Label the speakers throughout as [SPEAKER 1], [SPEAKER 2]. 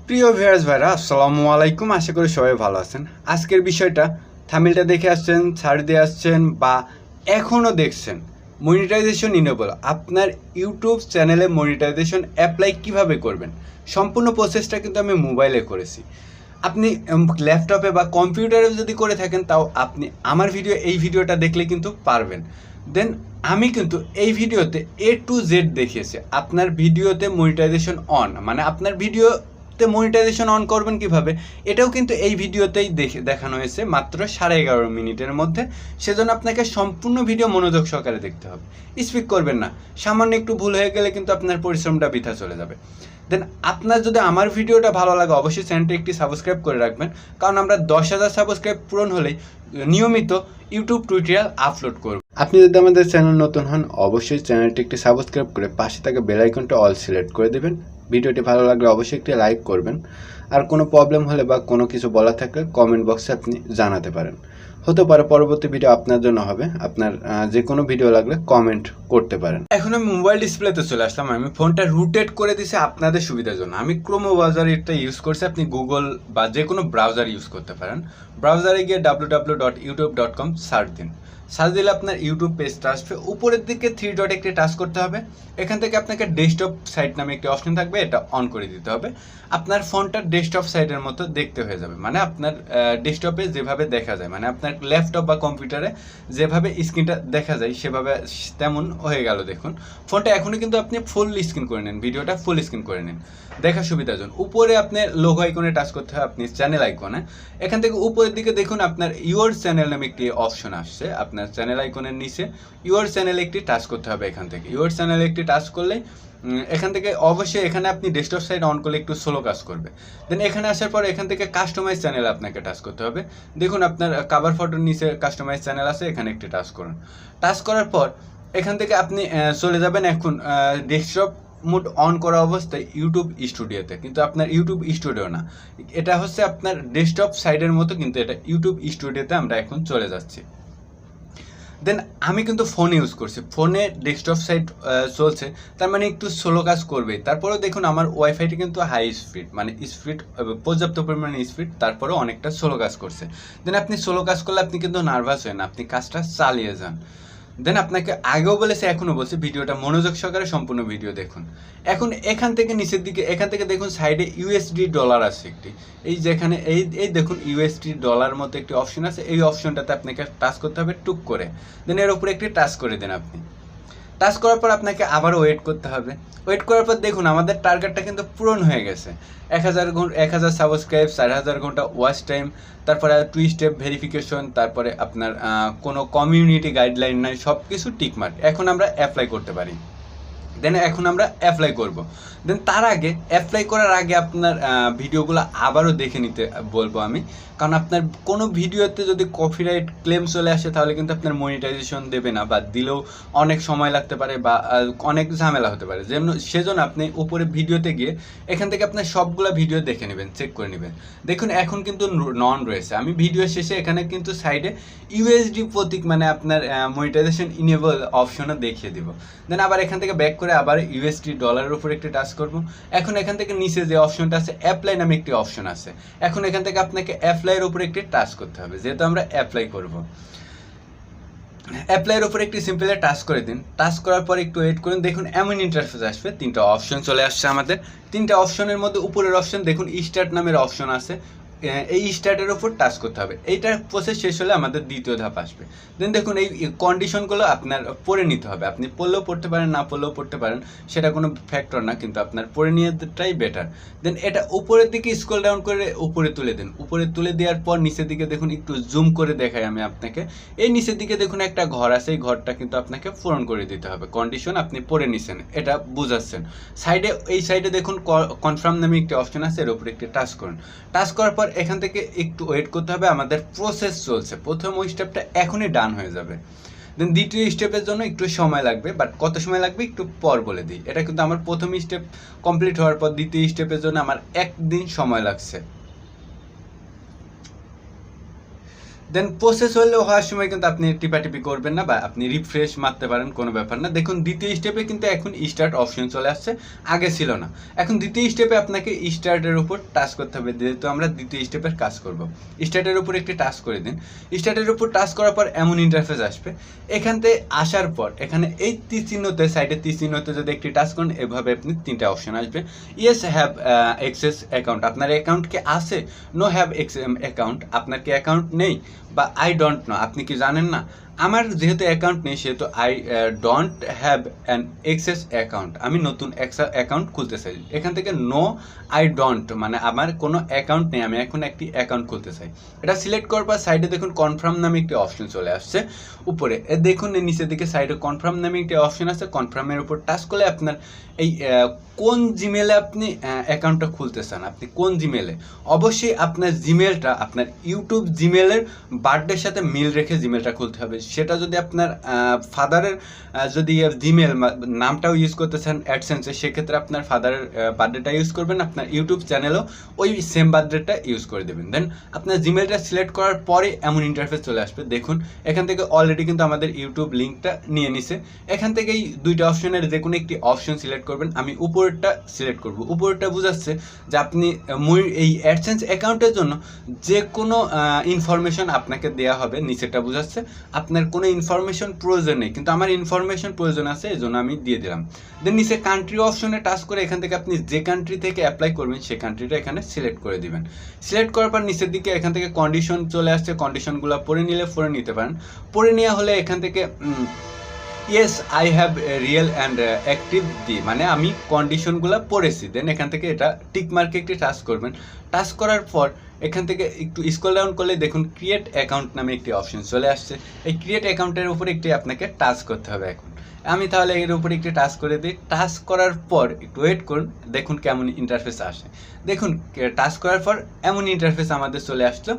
[SPEAKER 1] প্রিয় ভিউয়ার্স ভাইরা আসসালামু আলাইকুম, আশা করি সবাই ভালো আছেন। আজকের বিষয়টা থাম্বনেলটা দেখে আসছেন, ছাড় দিয়ে আসছেন বা এখনও দেখছেন, মনিটাইজেশন ইনেবল। আপনার ইউটিউব চ্যানেলে মনিটাইজেশন অ্যাপ্লাই কিভাবে করবেন, সম্পূর্ণ প্রসেসটা কিন্তু আমি মোবাইলে করেছি। আপনি ল্যাপটপে বা কম্পিউটারে যদি করে থাকেন তাও আপনি আমার এই ভিডিওটা দেখলে কিন্তু পারবেন। দেন আমি কিন্তু এই ভিডিওতে A to Z দেখিয়েছি। আপনার ভিডিওতে মনিটাইজেশন অন, মানে আপনার ভিডিওতে মনিটাইজেশন অন করবেন কিভাবে, এটাও কিন্তু এই ভিডিওতেই দেখানো হয়েছে মাত্র 11.5 মিনিটের মধ্যে। সেজন্য আপনাকে সম্পূর্ণ ভিডিও মনোযোগ সহকারে দেখতে হবে, স্পিক করবেন না। সামান্য একটু ভুল হয়ে গেলে কিন্তু আপনার পরিশ্রমটা বৃথা চলে যাবে। দেন আপনার যদি আমার ভিডিওটা ভালো লাগে অবশ্যই চ্যানেলটি একটি সাবস্ক্রাইব করে রাখবেন, কারণ আমরা 10,000 সাবস্ক্রাইব পূরণ হলেই নিয়মিত ইউটিউব টিউটোরিয়াল আপলোড করব। আপনি যদি আমাদের চ্যানেল নতুন হন অবশ্যই চ্যানেলটি একটি সাবস্ক্রাইব করে পাশে থাকা বেল আইকনটা অল সিলেক্ট করে দেবেন। ভিডিওটি ভালো লাগলে অবশ্যই একটি লাইক করবেন। আর কোনো প্রবলেম হলে বা কোনো কিছু বলা থাকলে কমেন্ট বক্সে আপনি জানাতে পারেন। হতে পারে পরবর্তী ভিডিও আপনার জন্য হবে, আপনার যে কোনো ভিডিও লাগলে কমেন্ট করতে পারেন। এখন আমি মোবাইল ডিসপ্লেতে চলে আসলাম। আমি ফোনটা রুটেট করে দিছি আপনাদের সুবিধার জন্য। আমি ক্রোম ব্রাউজার এটা ইউজ করছি, আপনি গুগল বা যে কোনো ব্রাউজার ইউজ করতে পারেন। ব্রাউজারে গিয়ে www.youtube.com সার্চ দিন। সার্চ দিলে আপনার ইউটিউব পেজটা আসবে। উপরের দিকে 3 ডট একটি টাচ করতে হবে। এখান থেকে আপনাকে ডেস্কটপ সাইট নামে একটি অপশন থাকবে, এটা অন করে দিতে হবে। আপনার ফোনটা ডেস্কটপ সাইটের মতো দেখতে হয়ে যাবে, মানে আপনার ডেস্কটপে যেভাবে দেখা যায়, মানে আপনার ল্যাপটপ বা কম্পিউটারে যেভাবে স্ক্রিনটা দেখা যায় সেভাবে তেমন হয়ে গেল। দেখুন ফোনটা এখনই কিন্তু আপনি ফুল স্ক্রিন করে নেন, ভিডিওটা ফুল স্ক্রিন করে নিন দেখার সুবিধার জন্য। উপরে আপনি লোগো আইকনে টাচ করতে হবে, আপনি চ্যানেল আইকনে। এখান থেকে উপরের দিকে দেখুন আপনার ইউর চ্যানেল নামে একটি অপশন আসছে। আপনার চ্যানেল আইকনের নিচে ইউর চ্যানেল একটি টাচ করতে হবে। এখান থেকে ইউর চ্যানেল একটি টাচ করলে এখান থেকে অবশ্যই এখানে আপনি ডেস্কটপ সাইড অন করলে একটু স্লো কাজ করবে। দেন এখানে আসার পর এখান থেকে কাস্টমাইজ চ্যানেল আপনাকে টাচ করতে হবে। দেখুন আপনার কভার ফটোর নিচে কাস্টমাইজ চ্যানেল আছে, এখানে একটি টাচ করুন। টাচ করার পর এখান থেকে আপনি চলে যাবেন এখন ডেস্কটপ মোড অন করা অবস্থায় ইউটিউব স্টুডিওতে, কিন্তু আপনার ইউটিউব স্টুডিও না, এটা হচ্ছে আপনার ডেস্কটপ সাইডের মতো, কিন্তু এটা ইউটিউব স্টুডিওতে আমরা এখন চলে যাচ্ছি। দেন আমি কিন্তু ফোন ইউজ করছি, ফোনে ডেস্কটপ সাইট চলছে, তার মানে একটু স্লো কাজ করবেই। তারপরেও দেখুন আমার ওয়াইফাইটি কিন্তু হাই স্পিড, মানে স্পিড পর্যাপ্ত পরিমাণে স্পিড, তারপরেও অনেকটা স্লো কাজ করছে। দেন আপনি স্লো কাজ করলে আপনি কিন্তু নার্ভাস হন না, আপনি কাজটা চালিয়ে যান। দেন আপনাকে আগেও বলেছে এখনও বলছি, ভিডিওটা মনোযোগ সহকারে সম্পূর্ণ ভিডিও দেখুন। এখন এখান থেকে নিচের দিকে এখান থেকে দেখুন সাইডে ইউএসডি ডলার আছে একটি, এই যেখানে এই দেখুন ইউএসডি ডলার মতো একটি অপশন আছে, এই অপশনটাতে আপনাকে টাচ করতে হবে টুক করে। দেন এর উপরে একটি টাচ করে দেন। আপনি টাচ করার পর আপনাকে আবারও ওয়েট করতে হবে। ওয়েট করার পর দেখুন আমাদের টার্গেটটা কিন্তু পূরণ হয়ে গেছে। 1000 সাবস্ক্রাইব, 4000 ঘন্টা ওয়াচ টাইম, তারপরে 2 স্টেপ ভেরিফিকেশন, তারপরে আপনার কোনো কমিউনিটি গাইডলাইন নাই, সব কিছু টিকমার্ক। এখন আমরা অ্যাপ্লাই করতে পারি। দেন এখন আমরা অ্যাপ্লাই করব। দেন তার আগে অ্যাপ্লাই করার আগে আপনার ভিডিওগুলো আবারও দেখে নিতে বলবো আমি, কারণ আপনার কোনো ভিডিওতে যদি কপিরাইট ক্লেম চলে আসে তাহলে কিন্তু আপনার মনিটাইজেশন দেবে না, বা দিলেও অনেক সময় লাগতে পারে বা অনেক ঝামেলা হতে পারে। যেমন সেজন্য আপনি উপরে ভিডিওতে গিয়ে এখান থেকে আপনার সবগুলো ভিডিও দেখে নেবেন, চেক করে নেবেন। দেখুন এখন কিন্তু নন রয়েছে। আমি ভিডিও শেষে এখানে কিন্তু সাইডে ইউএসডি প্রতীক, মানে আপনার মনিটাইজেশন ইনেবল অপশনও দেখিয়ে দিব। দেন আবার এখান থেকে ব্যাক করে আবার ইউএসডি ডলারের উপর একটি টাচ করব। এখন এখান থেকে নিচে যে অপশনটা আছে অ্যাপ্লাই নামে একটি অপশন আছে, এখন এখান থেকে আপনাকে অ্যাপ্লাইয়ের উপর একটি টাচ করতে হবে, যেহেতু আমরা অ্যাপ্লাই করব। অ্যাপ্লাইয়ের উপর একটি সিম্পলি টাচ করে দিন। টাচ করার পর একটু ওয়েট করুন। দেখুন এমন ইন্টারফেস আসবে, 3টা অপশন চলে আসছে আমাদের। 3টা অপশনের মধ্যে উপরের অপশন দেখুন স্টার্ট নামের অপশন আছে, এই স্টার্টের ওপর টাচ করতে হবে। এইটার প্রসেস শেষ হলে আমাদের দ্বিতীয় ধাপ আসবে। দেন দেখুন এই কন্ডিশনগুলো আপনার পড়ে নিতে হবে। আপনি পড়লেও পড়তে পারেন, না পড়লেও পড়তে পারেন, সেটা কোনো ফ্যাক্টর না, কিন্তু আপনার পড়ে নিয়েটাই বেটার। দেন এটা উপরের দিকে স্ক্রল ডাউন করে উপরে তুলে দিন। উপরে তুলে দেওয়ার পর নিচের দিকে দেখুন, একটু জুম করে দেখাই আমি আপনাকে। এই নিচের দিকে দেখুন একটা ঘর আছে, এই ঘরটা কিন্তু আপনাকে পূরণ করে দিতে হবে। কন্ডিশন আপনি পড়ে নিছেন, এটা বুঝাচ্ছেন। এই সাইডে দেখুন কনফার্ম নামে একটি অপশন আছে, এর উপরে একটি টাচ করুন। টাচ করার পর এখান থেকে একটু ওয়েট করতে হবে, আমাদের প্রসেস চলছে। প্রথম ওই স্টেপটা এখনই ডান হয়ে যাবে। দেন দ্বিতীয় স্টেপের জন্য একটু সময় লাগবে, বাট কত সময় লাগবে একটু পর বলে দিই। এটা কিন্তু আমার প্রথম স্টেপ কমপ্লিট হওয়ার পর দ্বিতীয় স্টেপের জন্য আমার 1 দিন সময় লাগছে। দেন প্রসেস হওয়ার সময় কিন্তু আপনি টিপাটিপি করবেন না বা আপনি রিফ্রেশ মারতে পারেন, কোনো ব্যাপার না। দেখুন দ্বিতীয় স্টেপে কিন্তু এখন স্টার্ট অপশন চলে আসছে, আগে ছিল না। এখন দ্বিতীয় স্টেপে আপনাকে স্টার্টের উপর টাচ করতে হবে, যেহেতু আমরা দ্বিতীয় স্টেপের কাজ করব। স্টার্টের উপর একটি টাচ করে দিন। স্টার্টের উপর টাচ করার পর এমন ইন্টারফেস আসবে। এখান থেকে আসার পর এখানে এই তীর চিহ্নতে, সাইডে তীর চিহ্নতে যদি একটি টাচ করেন, এভাবে আপনি 3টা অপশন আসবে। ইয়েস হ্যাভ অ্যাক্সেস অ্যাকাউন্ট, আপনার অ্যাকাউন্ট কি আছে? নো হ্যাভ অ্যাকাউন্ট, আপনার কি অ্যাকাউন্ট নেই? বা আই ডোন্ট নো, আপনি কি জানেন না? আমার যেহেতু অ্যাকাউন্ট নেই সেহেতু I don't have an access account, আমি নতুন অ্যাকাউন্ট খুলতে চাই। এখান থেকে নো আই ডোন্ট মানে আমার কোনো অ্যাকাউন্ট নেই, আমি এখন একটি অ্যাকাউন্ট খুলতে চাই। এটা সিলেক্ট করার পর সাইডে দেখুন কনফার্ম নামে একটি অপশন চলে আসছে উপরে। দেখুন নিচের দিকে সাইডে কনফার্ম নামে একটি অপশন আছে, কনফার্মের উপর টাচ করলে আপনার এই কোন জিমেলে আপনি অ্যাকাউন্টটা খুলতে চান, আপনি কোন জিমেলে, অবশ্যই আপনার জিমেলটা আপনার ইউটিউব জিমেলের বার্থডের সাথে মিল রেখে জিমেলটা খুলতে হবে। সেটা যদি আপনার ফাদারের যদি জিমেল নামটাও ইউজ করতে চান অ্যাডসেন্সে, সেক্ষেত্রে আপনার ফাদারের বার্থডেটা ইউজ করবেন, আপনার ইউটিউব চ্যানেলও ওই সেম বার্থডেটা ইউজ করে দেবেন। দেন আপনার জিমেলটা সিলেক্ট করার পরে এমন ইন্টারফেস চলে আসবে। দেখুন এখান থেকে অলরেডি কিন্তু আমাদের ইউটিউব লিঙ্কটা নিয়ে নিছে। এখান থেকে এই 2টা অপশনের যে কোনো একটি অপশন সিলেক্ট করবেন। আমি উপরেরটা সিলেক্ট করব। উপরেরটা বোঝাচ্ছে যে আপনি এই অ্যাডসেন্স অ্যাকাউন্টের জন্য যে কোনো ইনফরমেশন আপনাকে দেওয়া হবে। নিচেরটা বোঝাচ্ছে আপনার কোনো ইনফরমেশন প্রয়োজন নেই, কিন্তু আমার ইনফরমেশন প্রয়োজন আছে, এই জন্য আমি দিয়ে দিলাম। দেন নিচে কান্ট্রি অপশনে টাচ করে এখান থেকে আপনি যে কান্ট্রি থেকে অ্যাপ্লাই করবেন সেই কান্ট্রিটা এখানে সিলেক্ট করে দিবেন। সিলেক্ট করার পর নিচের দিকে এখান থেকে কন্ডিশন চলে আসছে, কন্ডিশনগুলো পড়ে নিলে পড়ে নিতে পারেন। পড়ে নেওয়া হলে এখান থেকে yes I have real and active মানে আমি কন্ডিশনগুলো পড়েছি। দেন এখান থেকে এটা টিক মার্কে একটি টাচ করবেন। টাচ করার পর এখান থেকে একটু স্ক্রল ডাউন করলে দেখুন ক্রিয়েট অ্যাকাউন্ট নামে একটি অপশন চলে আসছে। এই ক্রিয়েট অ্যাকাউন্টের উপর একটি আপনাকে টাচ করতে হবে। এখন আমি তাহলে এর উপর একটি টাচ করে দিই। টাচ করার পর একটু ওয়েট করুন, দেখুন কেমন ইন্টারফেস আসে। দেখুন টাচ করার পর এমন ইন্টারফেস আমাদের চলে আসলো।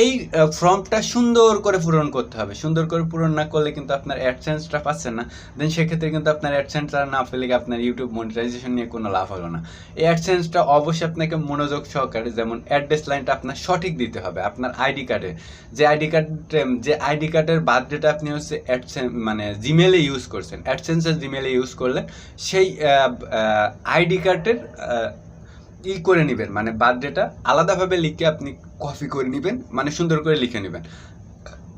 [SPEAKER 1] এই ফর্মটা সুন্দর করে পূরণ করতে হবে। সুন্দর করে পূরণ না করলে কিন্তু আপনার অ্যাডসেন্সটা পাচ্ছেন না। দেন সেক্ষেত্রে কিন্তু আপনার অ্যাডসেন্সটা না পেলে আপনার ইউটিউব মনিটাইজেশন নিয়ে কোনো লাভ হলো না। এই অ্যাডসেন্সটা অবশ্যই আপনাকে মনোযোগ সহকারে, যেমন অ্যাড্রেস লাইনটা আপনার সঠিক দিতে হবে। আপনার আইডি কার্ডে যে আইডি কার্ডের বার্থডেটা আপনি হচ্ছে মানে জিমেলে ইউজ করছেন, অ্যাডসেন্সের জিমেলে ইউজ করলেন, সেই আইডি কার্ডের করে নেবেন, মানে বার্থডেটা আলাদাভাবে লিখে আপনি কপি করে নেবেন, মানে সুন্দর করে লিখে নেবেন।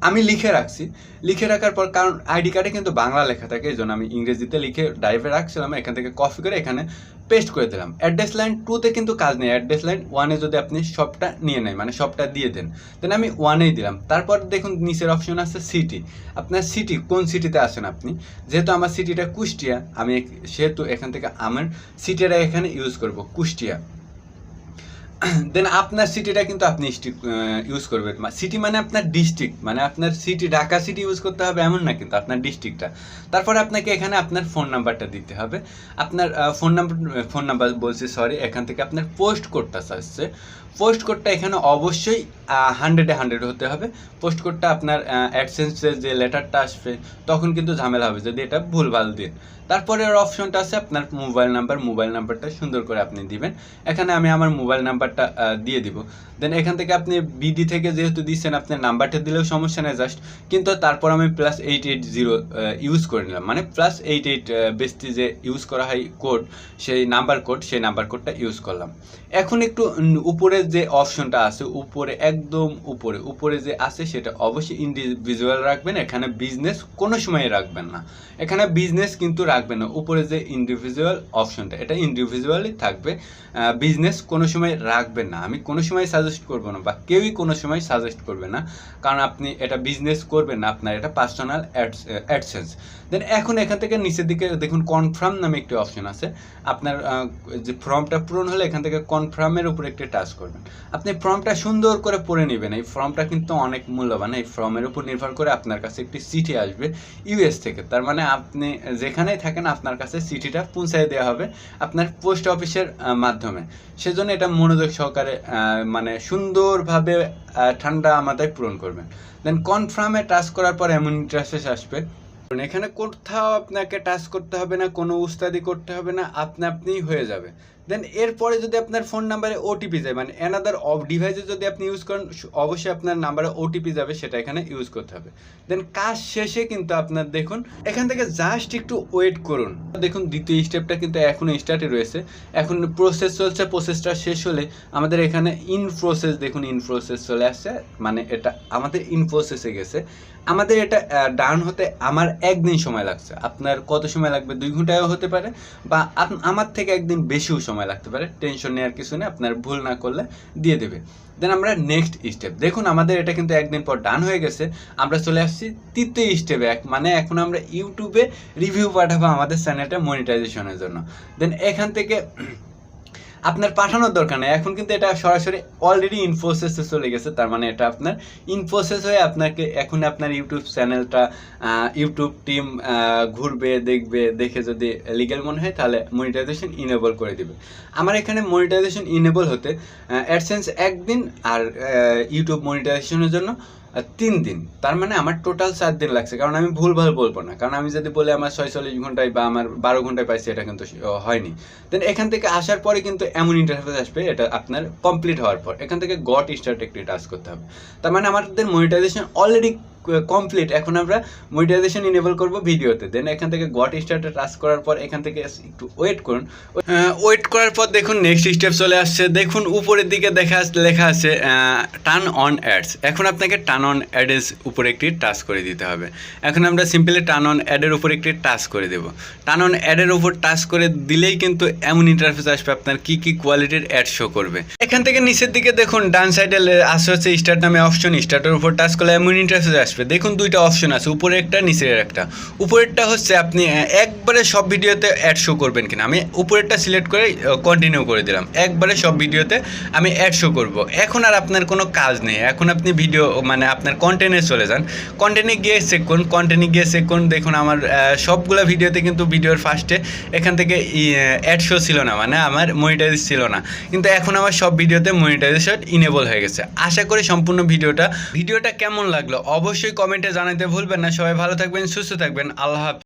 [SPEAKER 1] আমি লিখে রাখছি। লিখে রাখার পর, কারণ আইডি কার্ডে কিন্তু বাংলা লেখা থাকে, এই জন্য আমি ইংরেজিতে লিখে ড্রাইভে রাখছিলাম। এখান থেকে কপি করে এখানে পেস্ট করে দিলাম। অ্যাড্রেস লাইন 2তে কিন্তু কাজ নেই, অ্যাড্রেস লাইন 1-এ যদি আপনি সবটা নিয়ে নেয়, মানে সবটা দিয়ে দেন, দেন আমি 1-এই দিলাম। তারপর দেখুন নিচের অপশন আছে সিটি। আপনার সিটি কোন সিটিতে আসেন আপনি, যেহেতু আমার সিটিটা কুষ্টিয়া, আমি সেহেতু এখান থেকে আমার সিটিটা এখানে ইউজ করব, কুষ্টিয়া। দেন আপনার সিটিটা কিন্তু আপনি ইউজ করবেন। সিটি মানে আপনার ডিস্ট্রিক্ট, মানে আপনার সিটি ঢাকা সিটি ইউজ করতে হবে এমন না, কিন্তু আপনার ডিস্ট্রিক্টটা। তারপরে আপনাকে এখানে আপনার ফোন নাম্বারটা দিতে হবে। আপনার ফোন নাম্বার বলছি, সরি, এখান থেকে আপনার পোস্ট কোডটা চাচ্ছে। পোস্ট কোডটা এখানে অবশ্যই 100-এ 100 হতে হবে। পোস্ট কোডটা আপনার অ্যাডসেন্সের যে লেটারটা আসবে তখন কিন্তু ঝামেলা হবে যদি এটা ভুলভাল দিন। তারপরের অপশনটা আছে আপনার মোবাইল নাম্বারটা সুন্দর করে আপনি দিবেন। এখানে আমি আমার মোবাইল নাম্বারটা দিয়ে দিব। দেন এখান থেকে আপনি বিডি থেকে যেহেতু দিচ্ছেন আপনার নাম্বারটা দিলেও সমস্যা নেই জাস্ট, কিন্তু তারপর আমি +880 ইউজ করে নিলাম, মানে +88 বেসটি যে ইউজ করা হয় কোড, সেই নাম্বার কোডটা ইউজ করলাম। এখন একটু উপরে যে অপশনটা আছে, উপরে একদম উপরে যে আছে সেটা অবশ্যই ইন্ডিভিজুয়াল রাখবেন। এখানে বিজনেস কোনো সময় রাখবেন না, এখানে বিজনেস কিন্তু রাখবেন না। উপরে যে ইন্ডিভিজুয়াল অপশনটা, এটা ইন্ডিভিজুয়ালই থাকবে, বিজনেস কোনো সময় রাখবেন না। আমি কোনো সময় সাজেস্ট করবো না, বা কেউই কোনো সময় সাজেস্ট করবে না, কারণ আপনি এটা বিজনেস করবেন না, আপনার এটা পার্সোনাল অ্যাডসেন্স। দেন এখন এখান থেকে নিচের দিকে দেখুন কনফার্ম নামে একটি অপশন আছে। আপনার যে ফর্মটা পূরণ হলে এখান থেকে কনফার্মের উপরে একটি টাচ করবেন। আপনি ফর্মটা সুন্দর করে পড়ে নেবেন। এই ফর্মটা কিন্তু অনেক মূল্যবান। এই ফর্মের উপর নির্ভর করে আপনার কাছে একটি চিঠি আসবে ইউএস থেকে, তার মানে আপনি যেখানেই থাকেন আপনার কাছে চিঠিটা পৌঁছায় দেওয়া হবে আপনার পোস্ট অফিসের মাধ্যমে। সেজন্য এটা মনোযোগ সহকারে মানে সুন্দরভাবে ঠান্ডা মাথায় পূরণ করবেন। দেন কনফার্মে টাচ করার পর এমন ইন্টারফেস আসবে। এখানে কোথাও আপনাকে টাচ করতে হবে না, কোনো উস্তাদি করতে হবে না, আপনিই হয়ে যাবে। দেন এরপরে যদি আপনার ফোন নাম্বারে ওটিপি যায়, মানে অ্যানাদার ডিভাইসে যদি আপনি ইউজ করেন, অবশ্যই আপনার নাম্বারে ওটিপি যাবে, সেটা এখানে ইউজ করতে হবে। দেন কাজ শেষে কিন্তু আপনার দেখুন এখান থেকে জাস্ট একটু ওয়েট করুন। দেখুন দ্বিতীয় স্টেপটা কিন্তু এখনও স্টার্টে রয়েছে, এখন প্রসেস চলছে। প্রসেসটা শেষ হলে আমাদের এখানে ইন প্রসেস, দেখুন ইন প্রসেস চলে আসছে, মানে এটা আমাদের ইন প্রসেসে গেছে। আমাদের এটা ডান হতে আমার একদিন সময় লাগছে, আপনার কত সময় লাগবে? 2 ঘন্টায়ও হতে পারে, বা আমার থেকে একদিন বেশিও সময় লাগতে পারে। টেনশন নেওয়ার কিছু নেই, আপনার ভুল না করলে দিয়ে দেবে। দেন আমরা নেক্সট স্টেপ, দেখুন আমাদের এটা কিন্তু একদিন পর ডান হয়ে গেছে। আমরা চলে আসছি তৃতীয় স্টেপে, মানে এখন আমরা ইউটিউবে রিভিউ পাঠাবো আমাদের চ্যানেলটা মনিটাইজেশনের জন্য। দেন এখান থেকে আপনার পাঠানোর দরকার নেই, এখন কিন্তু এটা সরাসরি অলরেডি ইনফোসিসে চলে গেছে, তার মানে এটা আপনার ইনফোসিস হয়ে আপনাকে এখন আপনার ইউটিউব চ্যানেলটা ইউটিউব টিম ঘুরবে, দেখবে, দেখে যদি লিগ্যাল মনে হয় তাহলে মনিটাইজেশন ইনেবল করে দিবে। আমার এখানে মনিটাইজেশন ইনেবল হতে অ্যাডসেন্স 1 দিন আর ইউটিউব মনিটাইজেশনের জন্য 3 দিন, তার মানে আমার টোটাল 4 দিন লাগছে। কারণ আমি ভুলভাল বলবো না, কারণ আমি যদি বলি আমার 46 ঘন্টায় বা আমার 12 ঘন্টায় পাইছি, এটা কিন্তু হয়নি। দেন এখান থেকে আসার পরে কিন্তু এমন ইন্টারফেস আসবে, এটা আপনার কমপ্লিট হওয়ার পর এখান থেকে গট স্টার্ট একটি টাচ করতে হবে। তার মানে আমাদের মনিটাইজেশন অলরেডি কমপ্লিট। এখন আমরা মনিটাইজেশন ইনেবল করব ভিডিওতে। দেন এখান থেকে গট স্টার্টে টাচ করার পর এখান থেকে একটু ওয়েট করুন। ওয়েট করার পর দেখুন নেক্সট স্টেপ চলে আসছে। দেখুন উপরের দিকে লেখা আছে টার্ন অন অ্যাডস। এখন আপনাকে টার্ন অন অ্যাডের উপরে একটি টাচ করে দিতে হবে। এখন আমরা সিম্পলি টার্ন অন অ্যাডের উপরে একটি টাচ করে দেব। টার্ন অন অ্যাডের উপর টাচ করে দিলেই কিন্তু এমন ইন্টারফেস আসবে আপনার কি কি কোয়ালিটির অ্যাড শো করবে। এখান থেকে নিচের দিকে দেখুন ডান সাইডে আসে হচ্ছে স্টার্ট নামে অপশন। স্টার্টের উপর টাচ করলে এমন ইন্টারফেস আসবে। দেখুন 2টা অপশন আছে, উপরে একটা নিচের একটা। উপরেরটা হচ্ছে আপনি একবারে সব ভিডিওতে অ্যাড শো করবেন কিনা, আমি উপরেরটা সিলেক্ট করে কন্টিনিউ করে দিলাম। একবারে সব ভিডিওতে আমি অ্যাড শো করব। এখন আর আপনার কোনো কাজ নেই, এখন আপনি ভিডিও মানে আপনার কন্টেন্টে চলে যান। কন্টেন্টে গিয়ে চেক করুন, দেখুন আমার সবগুলো ভিডিওতে কিন্তু ভিডিওর ফার্স্টে এখান থেকে অ্যাড শো ছিল না, মানে আমার মনিটাইজ ছিল না, কিন্তু এখন আমার সব ভিডিওতে মনিটাইজেশন ইনেবল হয়ে গেছে। আশা করি সম্পূর্ণ ভিডিওটা কেমন লাগলো অবশ্যই কমেন্টে জানাতে ভুলবেন না। সবাই ভালো থাকবেন, সুস্থ থাকবেন, আল্লাহ হাফেজ।